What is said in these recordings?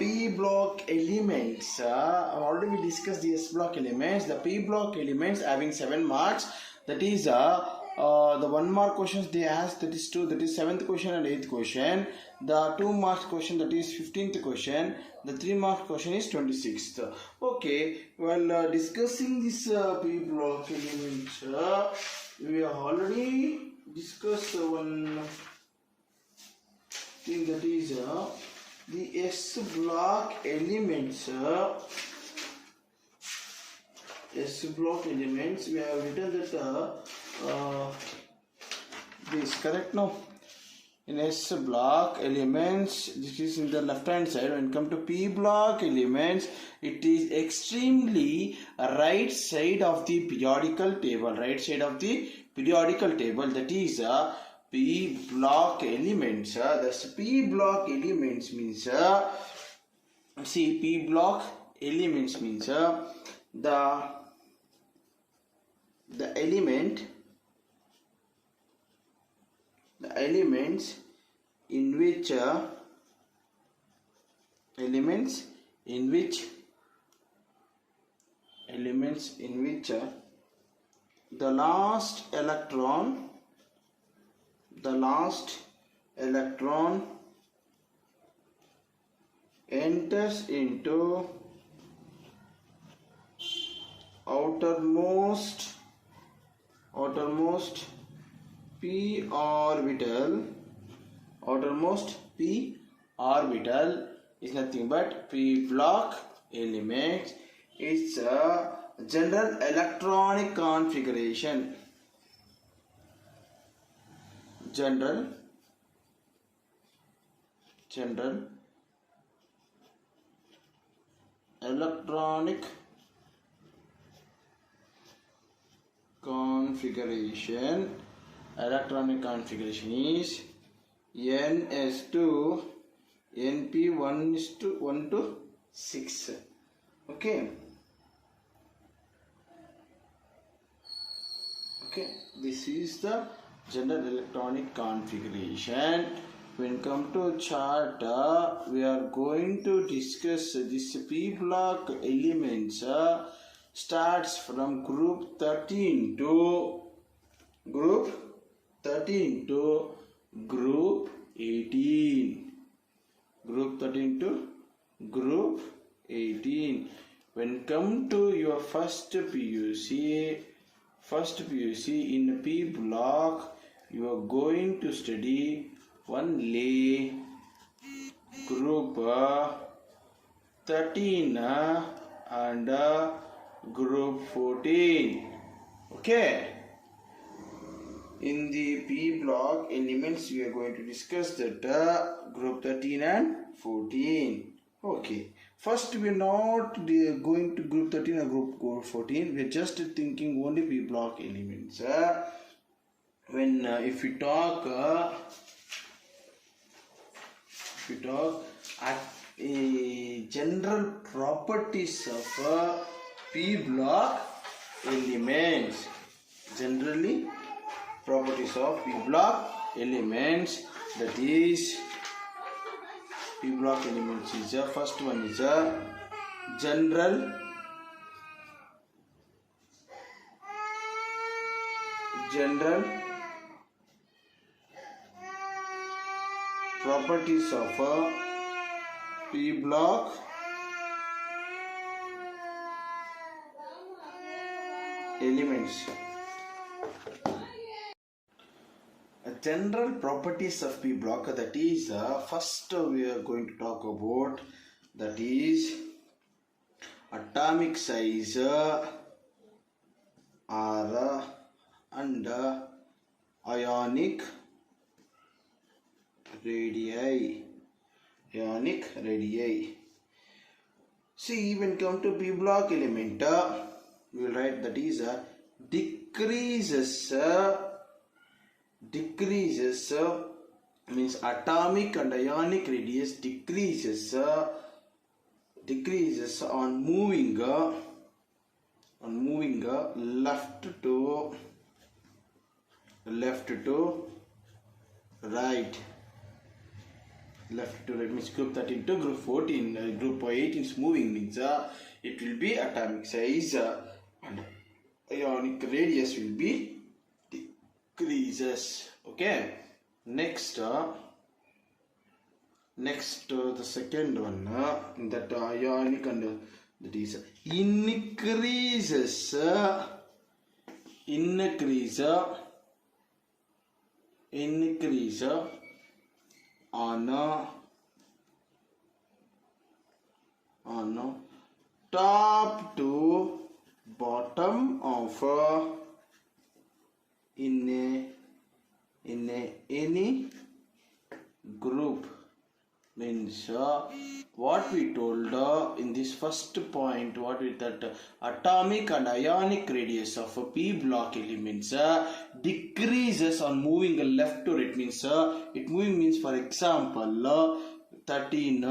P block elements. Already we discussed the S block elements. The P block elements having 7 marks. That is the 1 mark questions they asked. That is 2. That is 7th question and 8th question. The 2 marks question, that is 15th question. The 3 marks question is 26th. Okay. Well, discussing this P block elements, we have already discussed one thing, that is the S block elements. S block elements, we have written that this correct now. In S block elements, this is in the left hand side. When it comes to P block elements, it is extremely right side of the periodical table. Right side of the periodical table, that is P block elements. That's P block elements means see, P block elements means the elements in which the last electron enters into outermost p orbital. Outermost p orbital is nothing but P block elements. It's a general electronic configuration. General electronic configuration. Electronic configuration is NS2 NP1:1:6. Okay, this is the general electronic configuration. When come to chart, we are going to discuss this P block elements. Starts from group 13 to group 18. Group 13 to group 18. When come to your first PUC in P block, you are going to study only group 13 and group 14. Okay. In the P block elements, we are going to discuss that group 13 and 14. Okay. First, we are not going to group 13 or group 14. We are just thinking only P block elements. When if we talk at general properties of P block elements, generally properties of P block elements, that is P block elements is first one is general properties of P block elements. General properties of P block, that is first we are going to talk about, that is atomic size and ionic radii. See, when come to P block element, we will write that is decreases means atomic and ionic radius decreases on moving left to right. left to right means group 13 to group 14, group 18 is moving means it will be atomic size and ionic radius will be decreases. Okay, next the second one that ionic and that is increase on top to bottom of in any group means what we told in this first point, what we that atomic and ionic radius of p block elements decreases on moving left to right means it moving means, for example 13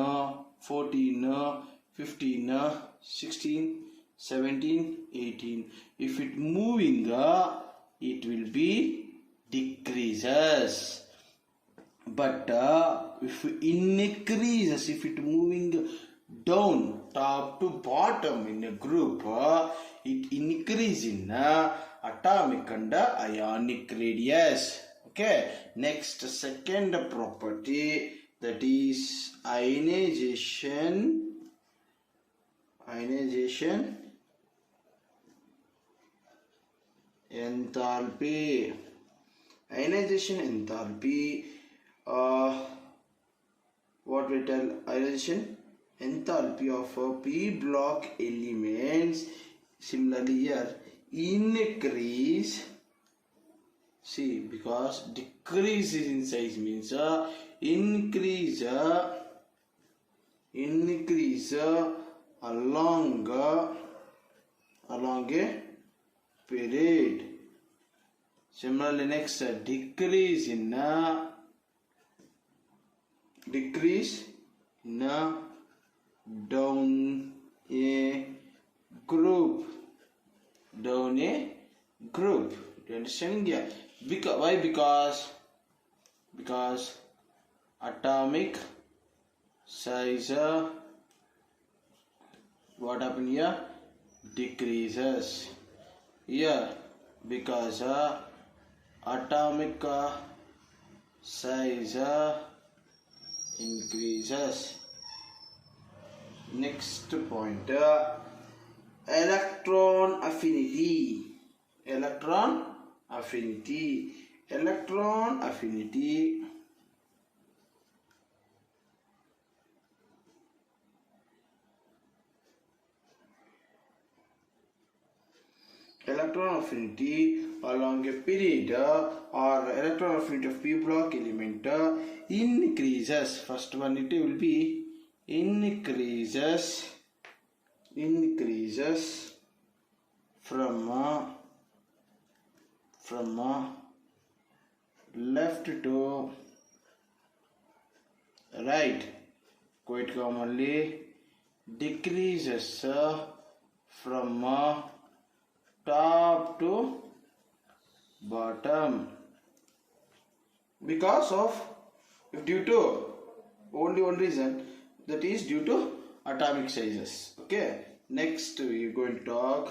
14 15 16 17 18, if it moving it will be decreases. But if it increases, if it moving down top to bottom in a group, it increase in atomic and ionic radius. Okay, next second property, that is ionization enthalpy. Ionization enthalpy, what we tell, ionization enthalpy of p block elements similarly here increase. See, because decrease in size means increase along a period. Similarly, next decrease in down a group. Do you understand? Yeah. Because why? Because atomic size what happened here? Decreases. Here because atomic size increases. Next point, electron affinity. Electron affinity along a period or electron affinity of p block element increases. First one, it will be increases from left to right. Quite commonly decreases from top to bottom because of, due to only one reason, that is due to atomic sizes. Okay, next we are going to talk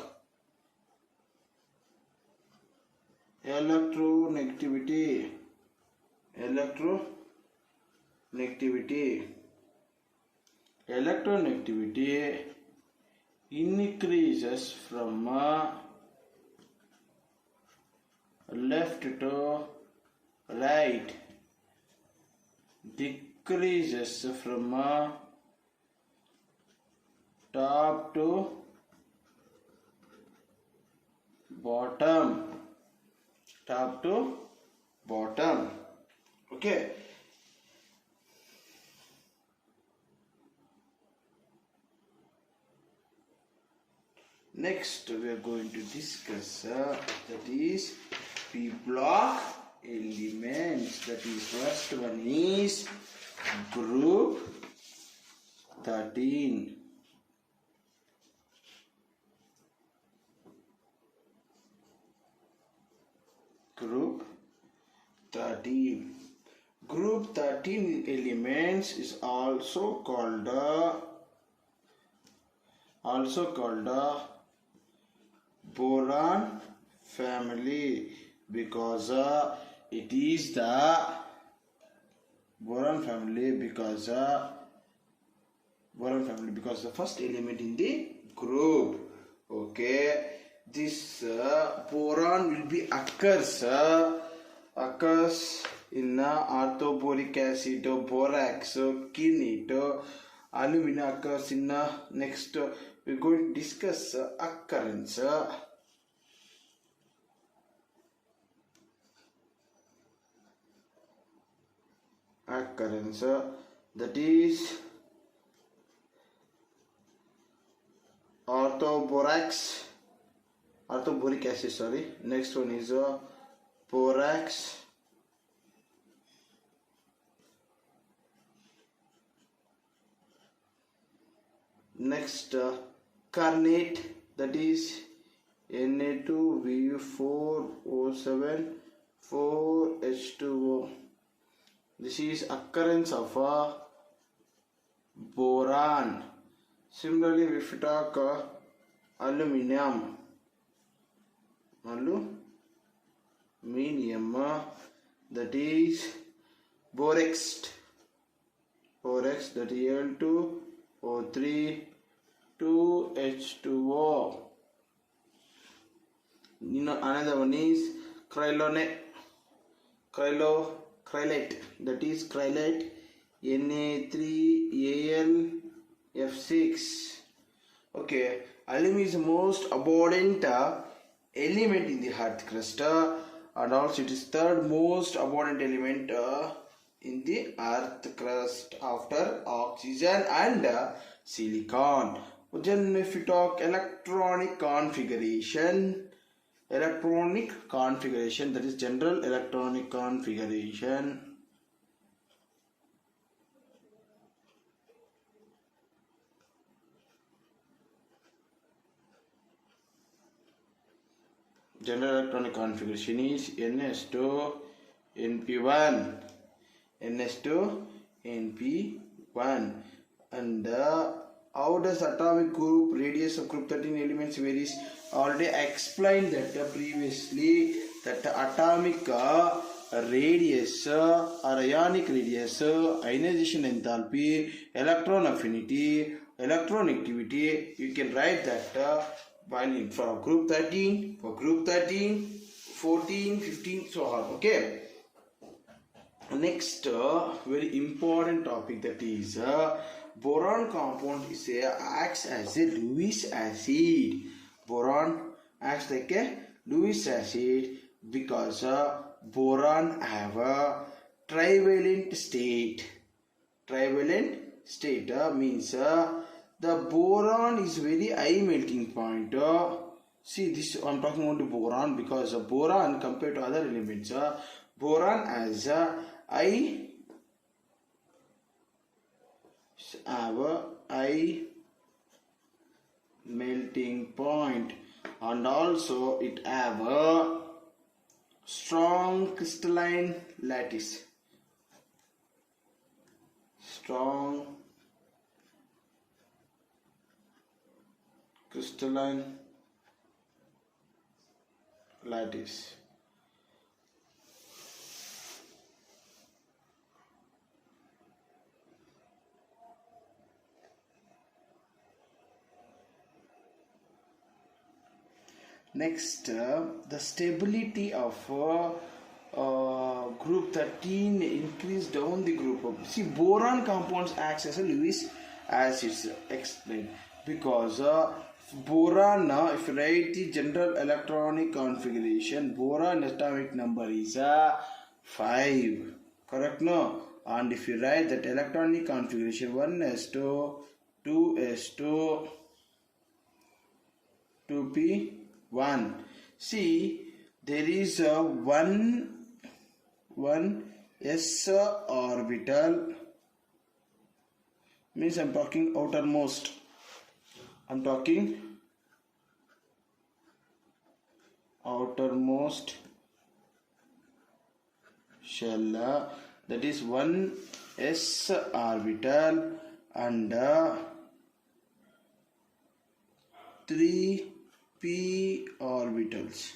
electronegativity increases from left to right, decreases from top to bottom. Okay, next we are going to discuss that is p block elements. That is, first one is group 13. group 13 elements is also called boron family, because it is the boron family because the first element in the group. Okay, this boron will be occurs in orthoboric acid, borax, kinete, alumina occurs in next. We're going to discuss occurrence. That is orthoboric acid, sorry. Next one is borax. Next carnate, that is Na2VU4O7 4H2O. This is occurrence of boron. Similarly, if we talk aluminium, that is borax, that is Al2O3 2H2O. Another one is crylate, that is crylate Na3Al F6. Okay, aluminium is the most abundant element in the earth crust, and also it is third most abundant element in the earth crust after oxygen and silicon. Then if we talk electronic configuration, that is general electronic configuration. General electronic configuration is NS2 NP1, and how does atomic group radius of group 13 elements varies? Already explained that previously, that atomic radius or ionic radius, ionization enthalpy, electron affinity, electronegtivity, you can write that while for group 13, 14, 15, so on. Okay. Next, very important topic, that is boron compound acts as a Lewis acid. Boron acts like a Lewis acid because boron have a trivalent state. Trivalent state means the boron is very high melting point. See, this I'm talking about boron because boron compared to other elements, boron has a high melting point, and also it have a strong crystalline lattice. Strong crystalline lattice. Next, the stability of group 13 increase down the group of. See, boron compounds acts as a Lewis acids explained because boron, if you write the general electronic configuration, boron atomic number is 5, correct? No? And if you write that electronic configuration 1s2 2s2 2p1, see, there is a one s orbital, means I'm talking outermost, outermost shell, that is 1 s orbital and 3 p orbitals.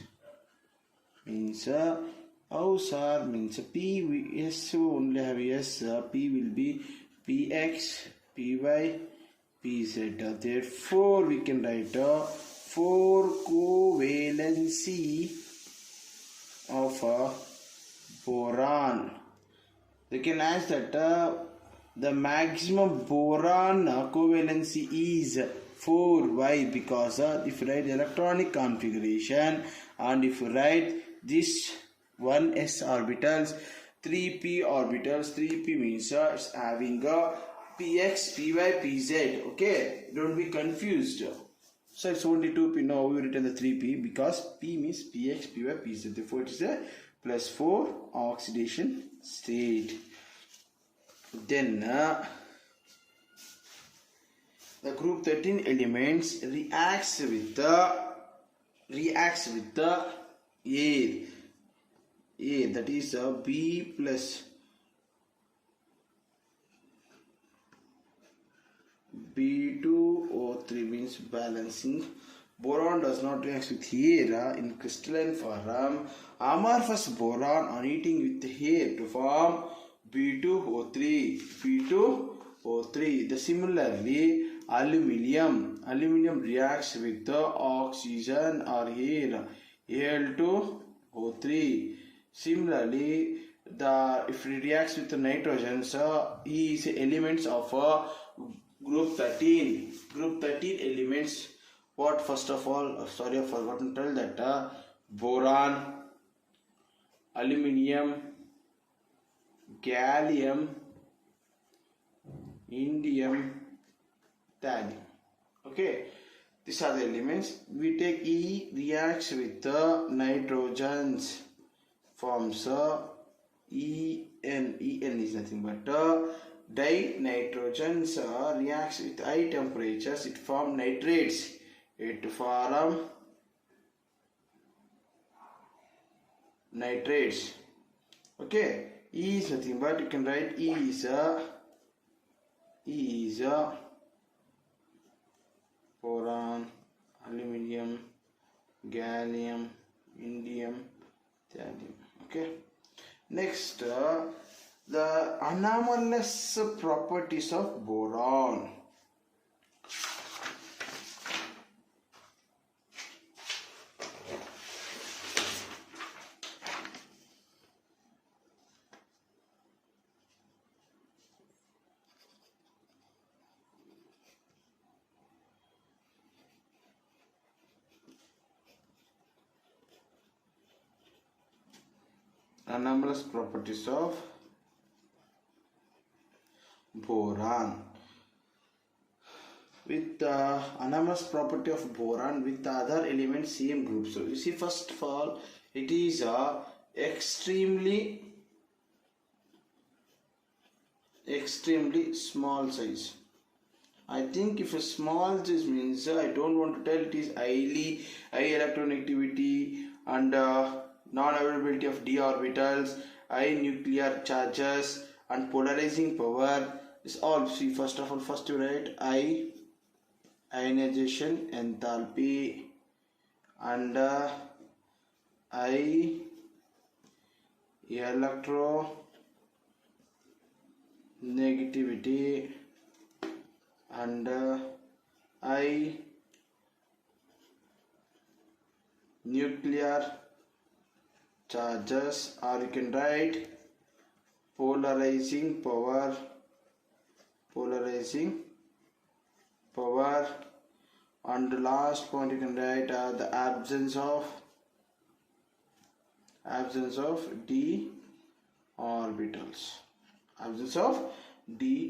Means how sir, means p s only have s, p will be px, py, pz. Therefore we can write 4 covalency of boron. They can ask that the maximum boron covalency is 4. Why? Because if you write electronic configuration and if you write this 1s orbitals, 3p orbitals, 3p means it's having a px, py, pz. Okay, don't be confused. So it's only 2p. Now we written the 3p because p means px, py, pz. Therefore it is a plus 4 oxidation state. Then the group 13 elements reacts with the air, that is B plus B2O3 means balancing. Boron does not react with air in crystalline form. Amorphous boron on heating with air to form B2O3. Similarly, aluminium reacts with the oxygen or air, Al2O3. Similarly, if it reacts with the nitrogen, E is elements of group 13. Group 13 elements. What? First of all, sorry, I forgot to tell that boron, aluminium, gallium, indium, thallium. Okay, these are the elements. We take E reacts with the nitrogens, forms En. En is nothing but dinitrogens reacts with high temperatures. It forms nitrates. It form nitrates. Okay, E is nothing but you can write E is boron, aluminium, gallium, indium, thallium. Okay. Next, the anomalous properties of boron. Anomalous properties of boron. With the anomalous property of boron with the other elements same group. So you see, first of all, it is extremely small size. I think if a small size means I don't want to tell it is high electronegativity and non-availability of d orbitals, high nuclear charges and polarizing power is all. See, first of all, first you write ionization enthalpy and electronegativity and nuclear charges, or you can write polarizing power, and the last point you can write the absence of d orbitals. This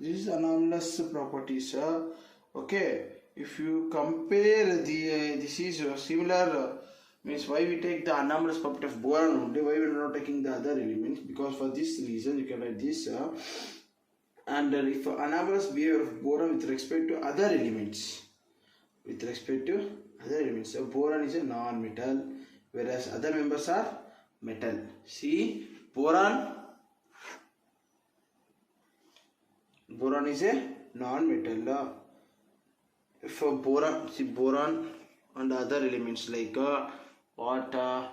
is anomalous properties. Okay, if you compare this is similar. Means why we take the anomalous property of boron only, why we are not taking the other elements, because for this reason you can write this and if anomalous behavior of boron with respect to other elements, so boron is a non-metal whereas other members are metal. See, boron Boron is a non-metal. If boron, see boron and other elements like water,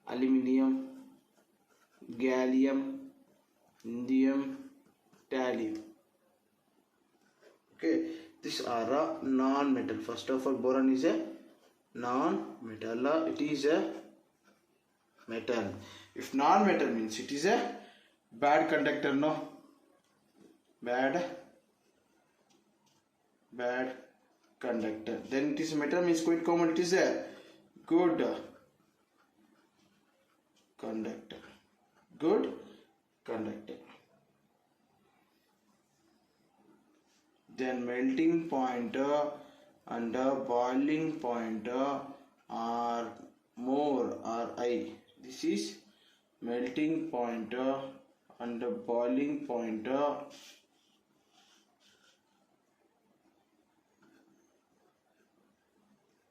aluminium, gallium, indium, thallium. Okay, these are a non-metal. First of all, boron is a non-metal. It is a metal. If non-metal means it is a bad conductor, no? Bad conductor. Then it is a metal means quite common. It is a good conductor. Good conductor. Then melting point and boiling point are more or I. This is melting point and boiling point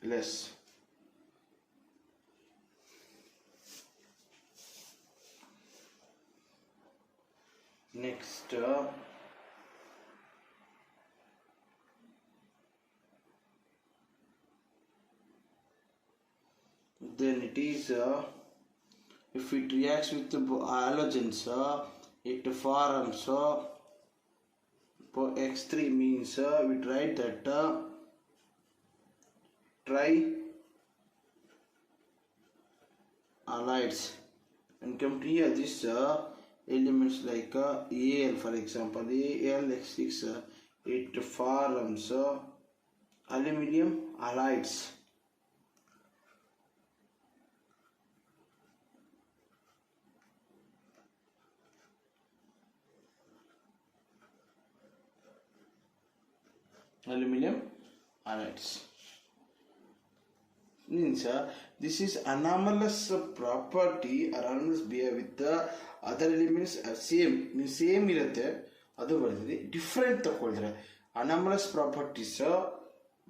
less. Next then it is if it reacts with the halogens it forms X3 means we write that tri-halides, and come to here this elements like Al, for example AlX6 it forms aluminium halides. Aluminium halides means this is anomalous property, anomalous behavior with the other elements same means same irutte, adu bardide different ತಗೊಳ್ತಾರೆ. Anomalous properties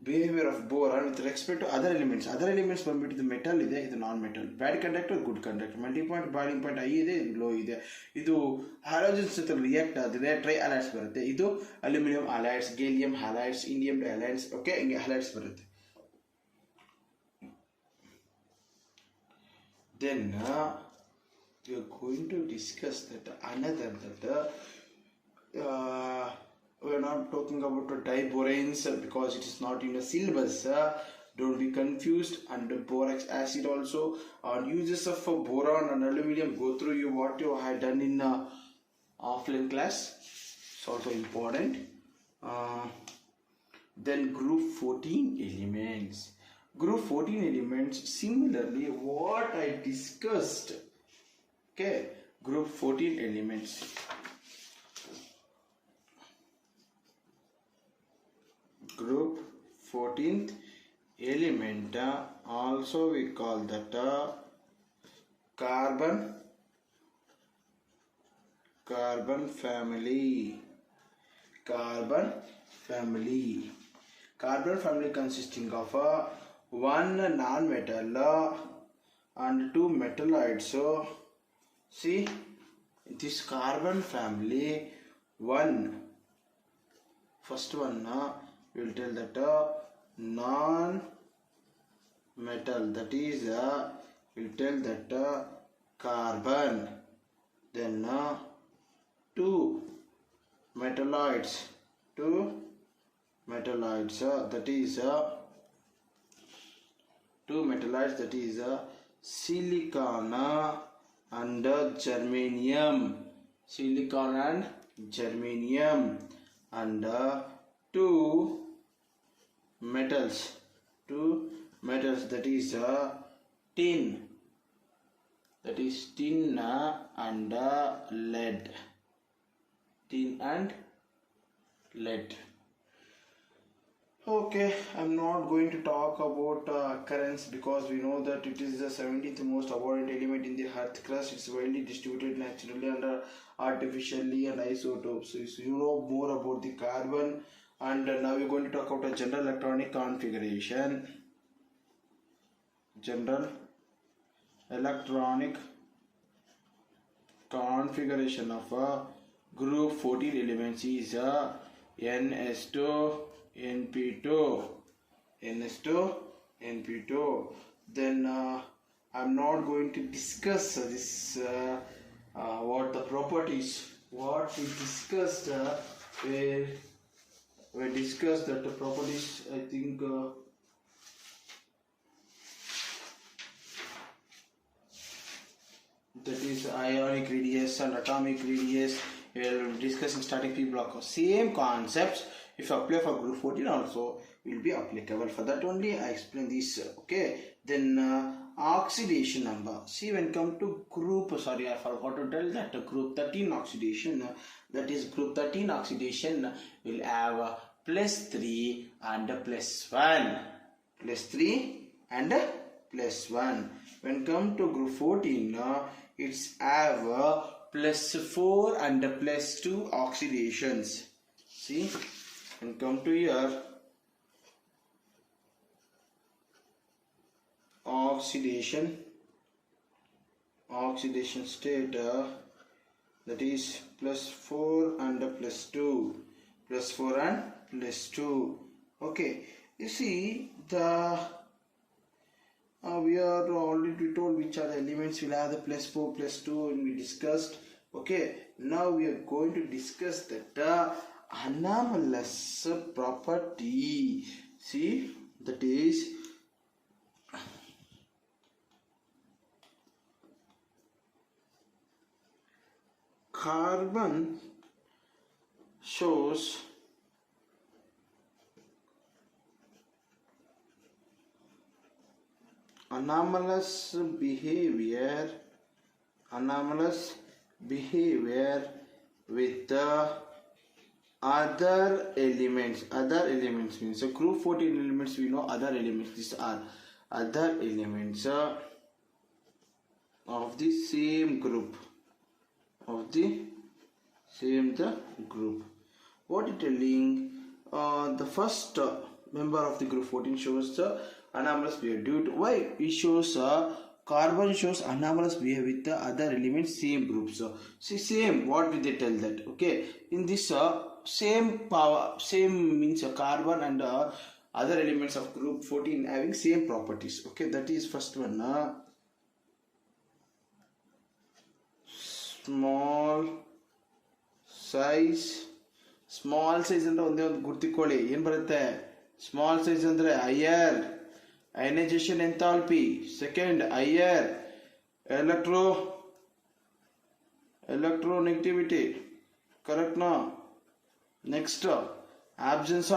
behavior of boron with respect to other elements ಬಂದ್ಬಿಟ್ಟು ಇದು metal ಇದೆ, ಇದು non metal. Bad conductor, good conductor. Melting point boiling point high ಇದೆ, ಇದು low ಇದೆ. ಇದು halogens ಜೊತೆ ರಿಯಾಕ್ಟ್ ಆಗಿದೆ, ಟ್ರೈ ಹ್ಯಾಲೈಡ್ಸ್ ಬರುತ್ತೆ. ಇದು aluminium halides, gallium halides, indium halides. Okay, ಹಿಂಗೆ ಹ್ಯಾಲೈಡ್ಸ್ ಬರುತ್ತೆ. Then we are going to discuss that another that we are not talking about diborans because it is not in the syllabus. Don't be confused. And borax acid also, uses of boron and aluminium, go through you what you had done in offline class. It's also important. Then group 14 elements. Group 14 elements, similarly what I discussed. Okay, group 14 elements. Group 14th element also we call that carbon family. Carbon family consisting of one non-metal and two metalloids. So see this carbon family, first one we will tell that non-metal, that is we will tell that carbon. Then two metalloids, that is two metalloids, that is silicon and germanium. And two metals, that is tin, and lead. Okay, I'm not going to talk about occurrence because we know that it is the 17th most abundant element in the earth crust. It's widely distributed naturally and artificially, and isotopes. So you know more about the carbon. And now we're going to talk about a general electronic configuration. General electronic configuration of group 14 elements is NS2 NP2 NS2 NP2. Then I'm not going to discuss this what the properties what we discussed where we discussed that the properties. I think that is ionic radius and atomic radius. We are discussing starting P block. Same concepts if apply for group 14 also will be applicable. For that only I explain this. Okay. Then oxidation number. See, when come to group, sorry I forgot to tell that group 13 oxidation, that is group 13 oxidation will have +3 and +1. +3 and +1. When come to group 14, it's have +4 and +2 oxidations. See, when come to here, oxidation state, that is +4 and +2, +4 and +2. Okay, you see the we are already told which are the elements will have the +4 +2 and we discussed. Okay, now we are going to discuss that anomalous property. See, that is carbon shows anomalous behavior with the other elements. Other elements means, so group 14 elements we know other elements. These are other elements of the same group. What it telling? The first member of the group 14 shows the anomalous behavior. Due to why it shows carbon shows anomalous behavior with the other elements same group. So see, same, what will they tell that? Okay, in this same means carbon and other elements of group 14 having same properties. Okay, that is first one. Small size ಅಂದ್ರೆ ಒಂದೇ ಒಂದು ಗುರ್ತಿಕೊಳ್ಳಿ. ಏನು ಬರುತ್ತೆ? Small size ಅಂದ್ರೆ higher ionisation enthalpy, second higher electronegativity, ಕರೆಕ್ಟ್ನಾ? Next absence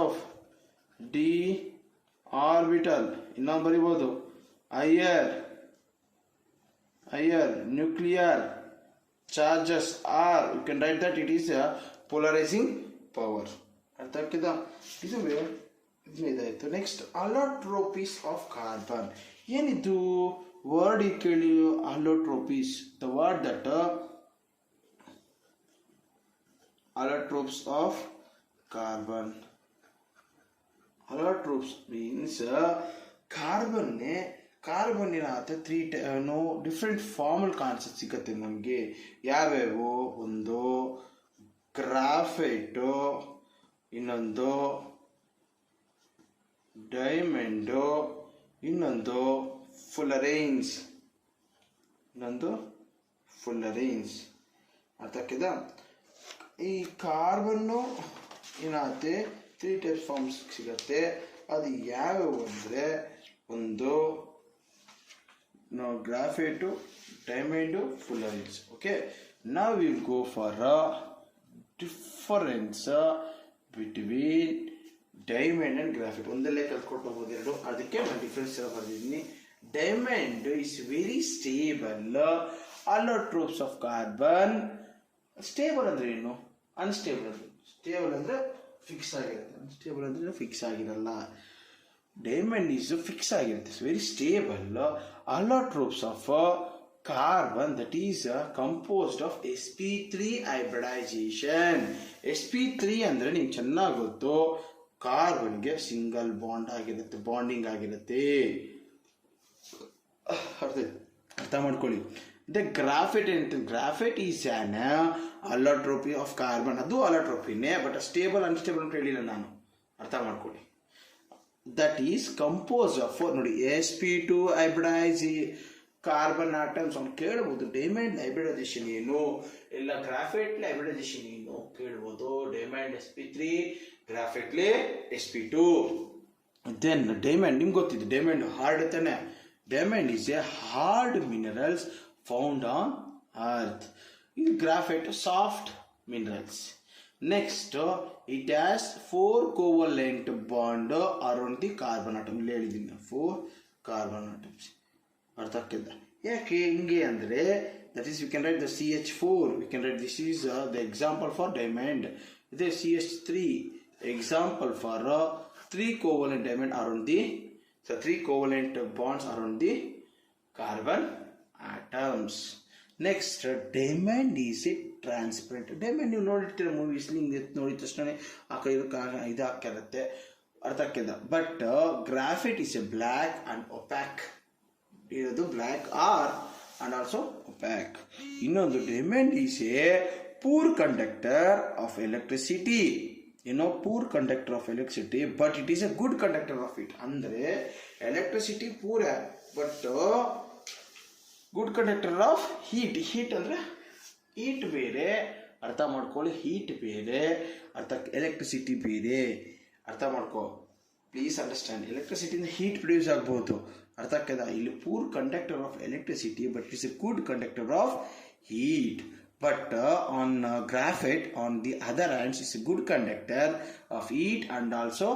of d orbital. ಇನ್ನೊಂದು ಬರಿಬೋದು higher nuclear charges, or you can write that it is a polarizing power. ಅರ್ಥ ಆಗ್ತದಾ? ಇದಾಯ್ತು. Next allotropes of carbon. ಏನಿದು ವರ್ಡ್ ಕೇಳಿ? Allotropes, the word that allotropes of carbon. Allotropes means carbon ಏನಾಗುತ್ತೆ, different formal concept ಸಿಗುತ್ತೆ ನಮಗೆ. ಯಾವ್ಯಾವು? ಒಂದು ಗ್ರಾಫೈಟು, ಇನ್ನೊಂದು ಡೈಮಂಡು, ಇನ್ನೊಂದು ಫುಲರೈನ್ಸ್. ಅರ್ಥ ಆಗ್ತದಾ? ಈ ಕಾರ್ಬನ್ನು ಏನಾಗುತ್ತೆ 3 ಟೈಪ್ಸ್ ಫಾರ್ಮ್ಸ್ ಸಿಗುತ್ತೆ. ಅದು ಯಾವ್ಯಾವು ಅಂದರೆ, ಒಂದು ಗ್ರಾಫೈಟು, ಡೈಮಂಡು, ಫುಲರೈನ್ಸ್. ಓಕೆ, ನಾವು will go for difference between diamond and graphite. ಒಂದಲ್ಲೇ ಕಲ್ತ್ಕೊಂಡು ಹೋಗ್ಬೋದು ಎರಡು, ಅದಕ್ಕೆ ನಾನು ಡಿಫ್ರೆನ್ಸ್ ಬರ್ದಿದ್ದೀನಿ. Diamond is very stable allotropes of carbon. Stable ಅಂದ್ರೆ ಏನು? ಅನ್ಸ್ಟೇಬಲ್. ಸ್ಟೇಬಲ್ ಅಂದ್ರೆ ಫಿಕ್ಸ್ ಆಗಿರುತ್ತೆ, ಅನ್ಸ್ಟೇಬಲ್ ಅಂದ್ರೆ ಫಿಕ್ಸ್ ಆಗಿರಲ್ಲ. ಡೈಮಂಡ್ ಈಸ್ ಫಿಕ್ಸ್ ಆಗಿರುತ್ತೆ, very stable. Allotropes of carbon that is composed of sp3 hybridisation. sp3 ಅಂದ್ರೆ ನಿಮ್ಗೆ ಚೆನ್ನಾಗಿ ಗೊತ್ತು, ಕಾರ್ಬನ್ಗೆ ಸಿಂಗಲ್ ಬಾಂಡ್ ಆಗಿರುತ್ತೆ, ಬಾಂಡಿಂಗ್ ಆಗಿರುತ್ತೆ. ಅರ್ಥ ಮಾಡ್ಕೊಳ್ಳಿ. The graphite is an allotropy of carbon. ಅದು allotropy but stable unstable ಅಂತ ಹೇಳಿಲ್ಲ ನಾನು, ಅರ್ಥ ಮಾಡ್ಕೊಳ್ಳಿ. That is composed of ನೋಡಿ sp2 hybridized ಕಾರ್ಬನ್ ಆಟಮ್ಸ್ ಅಂತ ಕೇಳಬಹುದು. ಡೈಮಂಡ್ ಹೈಬ್ರಿಡೈಸೇಷನ್ ಏನು, ಇಲ್ಲ ಗ್ರಾಫೈಟ್ ಹೈಬ್ರಿಡೈಸೇಷನ್ ಏನು ಕೇಳಬಹುದು. Diamond sp3, graphite sp2. Then diamond ನಿಮ್ಗೆ ಗೊತ್ತಿದೆ, ಡೈಮಂಡ್ ಹಾರ್ಡ್ ತಾನೆ. Diamond is a hard minerals found on earth. In graphite soft minerals. Next, it has 4 covalent bond around the carbon atom. ಇಲ್ಲಿ ಹೇಳಿದ್ದೀನಿ 4 carbon atoms. ಅರ್ಥ ಆಗ್ತದ ಯಾಕೆ ಹಿಂಗೆ ಅಂದ್ರೆ, that is we can write the CH4, we can write this is the example for diamond. This is CH3 example for 3 covalent diamond around the 3 covalent bonds around the carbon atoms. Next, diamond is a transparent. Diamond ನೀವು ನೋಡಿರ್ತೀರ movies, ನಿಂಗೆ ನೋಡಿದ ತಕ್ಷಣ ಆ ಕೈ ಇದು ಹಾಕಿರುತ್ತೆ, ಅರ್ಥ ಆಗ್ತದ. But graphite is a black and opaque. ಇದು black or and also opaque. ಇನ್ನೊಂದು diamond is a poor conductor of electricity. Poor conductor of electricity but it is a good conductor of it. ಅಂದ್ರೆ electricity poor but good conductor of heat. Heat ಅಂದ್ರೆ heat ಬೇರೆ, ಅರ್ಥ ಮಾಡ್ಕೊಳ್ಳಿ. Heat ಬೇರೆ, electricity ಬೇರೆ, ಅರ್ಥ ಮಾಡ್ಕೊ. Please understand. ಎಲೆಕ್ಟ್ರಿಸಿಟಿಯಿಂದ ಹೀಟ್ ಪ್ರೊಡ್ಯೂಸ್ ಆಗ್ಬಹುದು, ಅರ್ಥ ಆಗ್ತದ. ಇಲ್ಲಿ poor conductor of electricity but it's A good conductor of heat. But on graphite on the other hand is a good conductor of heat and also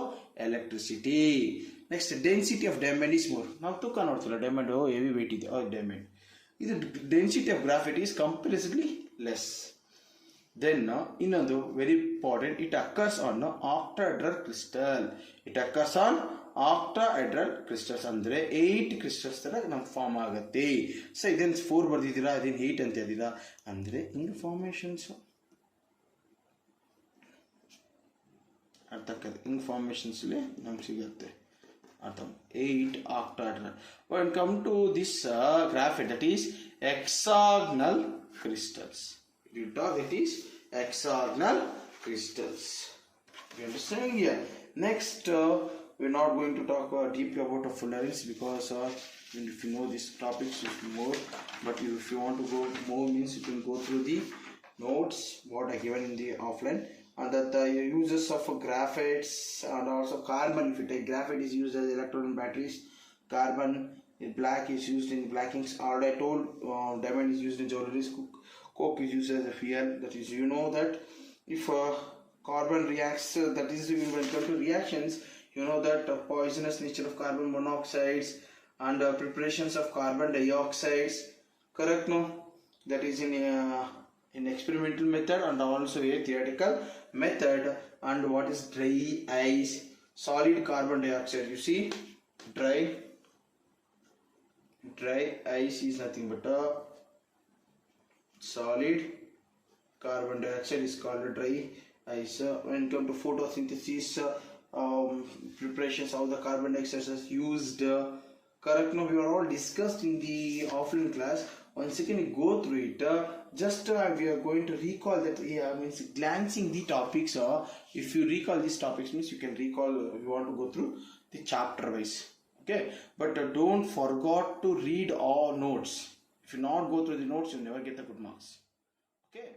electricity. Next, density of diamond is more. Now ತೂಕ ನೋಡ್ತಿಲ್ಲ, diamond heavy weight ಇದೆ. diamond ಇದು density of graphite is comparatively less. Then ಇನ್ನೊಂದು very important, it occurs on octahedral crystal. It occurs on octahedral crystals ಅಂದ್ರೆ 8 crystals ತರ ನಮ್ಗೆ form ಆಗುತ್ತೆ. So ಇದೇನು 4 ಬರ್ದಿದ್ದೀರಾ, ಇದೇನು 8 ಅಂತ ಇದ್ದೀರಾ ಅಂದ್ರೆ ಹಿಂಗೆ ಫಾರ್ಮೇಶನ್ಸ್ ಅರ್ಥ ಆಗ್ತದೆ. ಹಿಂಗೆ ಫಾರ್ಮೇಶನ್ಸ್ ನಮ್ಗೆ ಸಿಗುತ್ತೆ ಅರ್ಥ. 8 octahedral. When come to this graphite, that is hexagonal crystals. You talk, it is hexagonal crystals. You understand here? Next, we're not going to talk deeply about fullerenes because if you know these topics more, but if you want to go more means you can go through the notes what I given in the offline, and that the uses of graphites and also carbon. If you take graphite is used as electron in batteries, carbon in black is used in blackings. Already I told diamond is used in jewelry, coke is used as a fuel. That is, you know that if carbon reacts, that is when it comes to reactions, you know that poisonous nature of carbon monoxides and preparations of carbon dioxides, correct? No, that is in experimental method and also a theoretical method. And what is dry ice, solid carbon dioxide? You see, dry ice is nothing but a solid carbon dioxide is called dry ice. When it comes to photosynthesis, preparations, how the carbon dioxide is used, correct? No, we are all discussed in the offline class. Once again you go through it, just we are going to recall that, means glancing the topics. If you recall these topics means you can recall, you want to go through the chapter wise, okay? But don't forget to read all notes. If you not go through the notes, you never get the good marks, okay?